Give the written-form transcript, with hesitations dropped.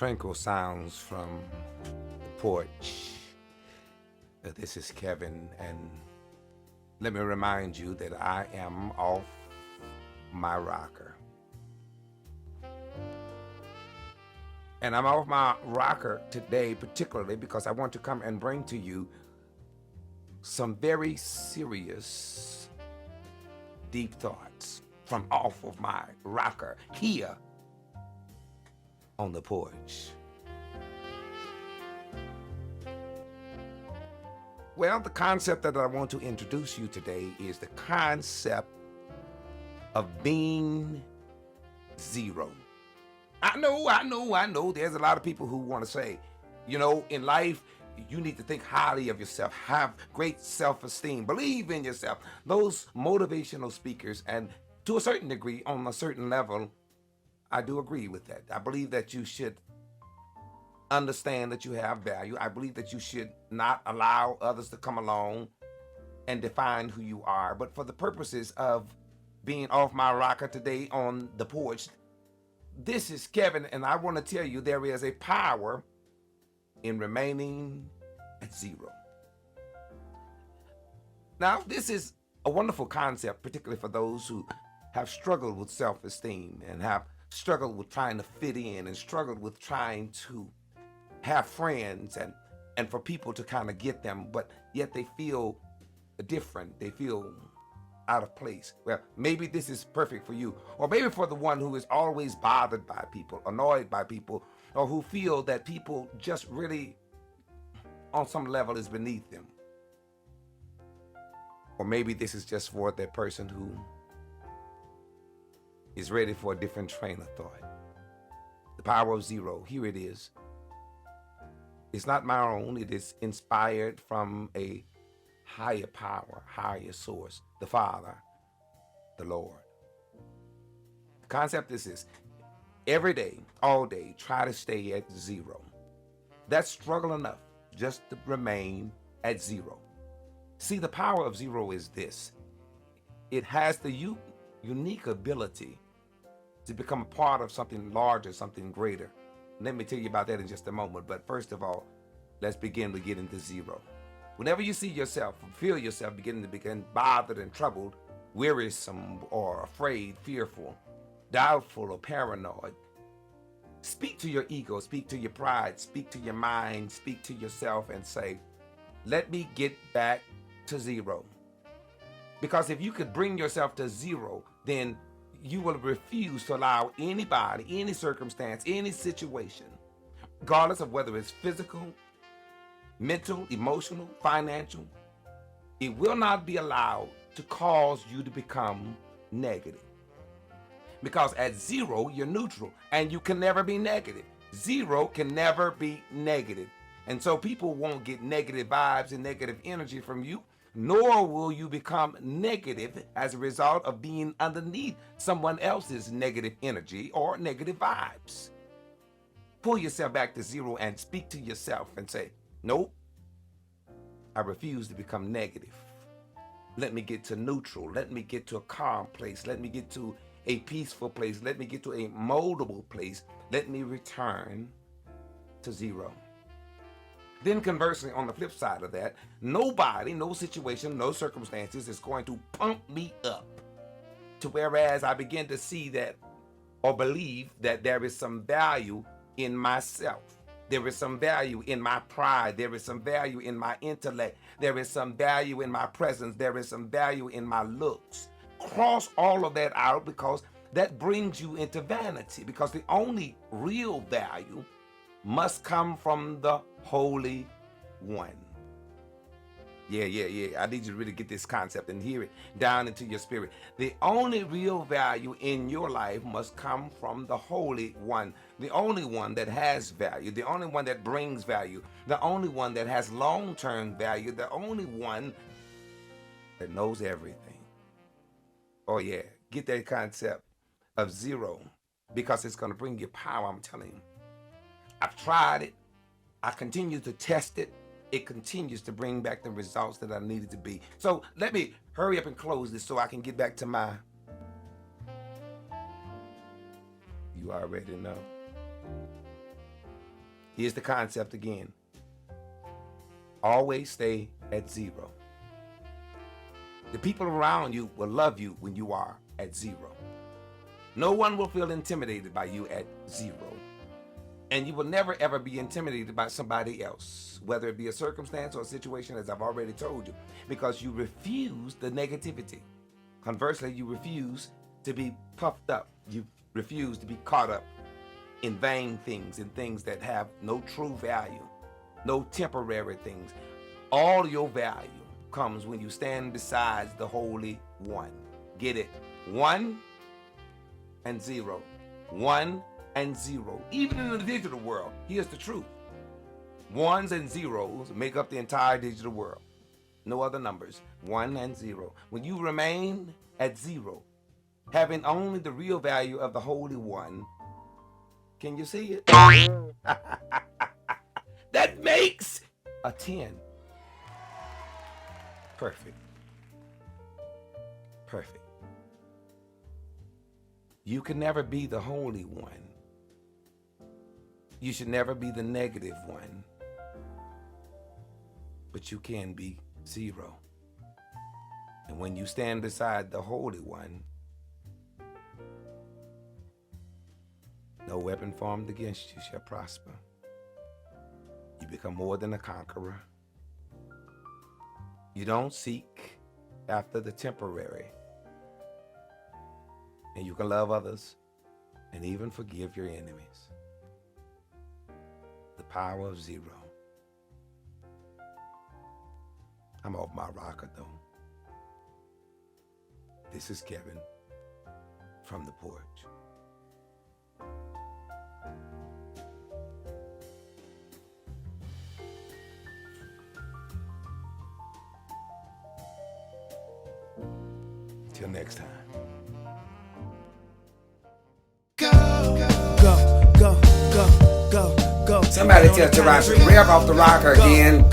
Tranquil sounds from the porch. This is Kevin, and let me remind you that I am off my rocker. And I'm off my rocker today, particularly because I want to come and bring to you some very serious, deep thoughts from off of my rocker here on the porch. Well, the concept that I want to introduce you today is the concept of being zero. I know. There's a lot of people who want to say, in life, you need to think highly of yourself, have great self-esteem, believe in yourself. Those motivational speakers, and to a certain degree, on a certain level, I do agree with that. I believe that you should understand that you have value. I believe that you should not allow others to come along and define who you are. But for the purposes of being off my rocker today on the porch, this is Kevin, and I want to tell you there is a power in remaining at zero. Now, this is a wonderful concept, particularly for those who have struggled with self-esteem and have struggled with trying to fit in and struggled with trying to have friends and for people to kind of get them, but yet they feel different. They feel out of place. Well, maybe this is perfect for you, or maybe for the one who is always bothered by people, annoyed by people, or who feel that people just really on some level is beneath them. Or maybe this is just for that person who is ready for a different train of thought. The power of zero, here it is. It's not my own. It is inspired from a higher power, higher source, the Father, the Lord. The concept is this: every day, all day, try to stay at zero. That's struggle enough just to remain at zero. See, the power of zero is this: it has the unique ability to become a part of something larger, something greater. Let me tell you about that in just a moment. But first of all, let's begin with getting to zero. Whenever you see yourself, feel yourself beginning to become bothered and troubled, wearisome or afraid, fearful, doubtful or paranoid, speak to your ego, speak to your pride, speak to your mind, speak to yourself and say, let me get back to zero. Because if you could bring yourself to zero, then you will refuse to allow anybody, any circumstance, any situation, regardless of whether it's physical, mental, emotional, financial, it will not be allowed to cause you to become negative. Because at zero, you're neutral, and you can never be negative. Zero can never be negative. And so people won't get negative vibes and negative energy from you, nor will you become negative as a result of being underneath someone else's negative energy or negative vibes. Pull yourself back to zero and speak to yourself and say, nope, I refuse to become negative. Let me get to neutral. Let me get to a calm place. Let me get to a peaceful place. Let me get to a moldable place. Let me return to zero. Then conversely, on the flip side of that, nobody, no situation, no circumstances is going to pump me up to whereas I begin to see that or believe that there is some value in myself. There is some value in my pride. There is some value in my intellect. There is some value in my presence. There is some value in my looks. Cross all of that out, because that brings you into vanity, because the only real value must come from the Holy One. Yeah. I need you to really get this concept and hear it down into your spirit. The only real value in your life must come from the Holy One. The only one that has value. The only one that brings value. The only one that has long-term value. The only one that knows everything. Oh yeah, get that concept of zero, because it's going to bring you power, I'm telling you. I've tried it. I continue to test it. It continues to bring back the results that I needed to be. So let me hurry up and close this so I can get back to my, you already know. Here's the concept again. Always stay at zero. The people around you will love you when you are at zero. No one will feel intimidated by you at zero. And you will never ever be intimidated by somebody else, whether it be a circumstance or a situation, as I've already told you, because you refuse the negativity. Conversely, you refuse to be puffed up. You refuse to be caught up in vain things, in things that have no true value, no temporary things. All your value comes when you stand beside the Holy One. Get it? 1 and 0. 1 and 0. Even in the digital world, here's the truth. Ones and zeros make up the entire digital world. No other numbers. 1 and 0. When you remain at 0, having only the real value of the Holy One, can you see it? That makes a 10. Perfect. Perfect. You can never be the Holy One. You should never be the negative one. But you can be 0. And when you stand beside the Holy One, no weapon formed against you shall prosper. You become more than a conqueror. You don't seek after the temporary. And you can love others and even forgive your enemies. The power of 0. I'm off my rocker though. This is Kevin from the Porch. Till next time. Go. Somebody tell Taraji, rev off the rocker again.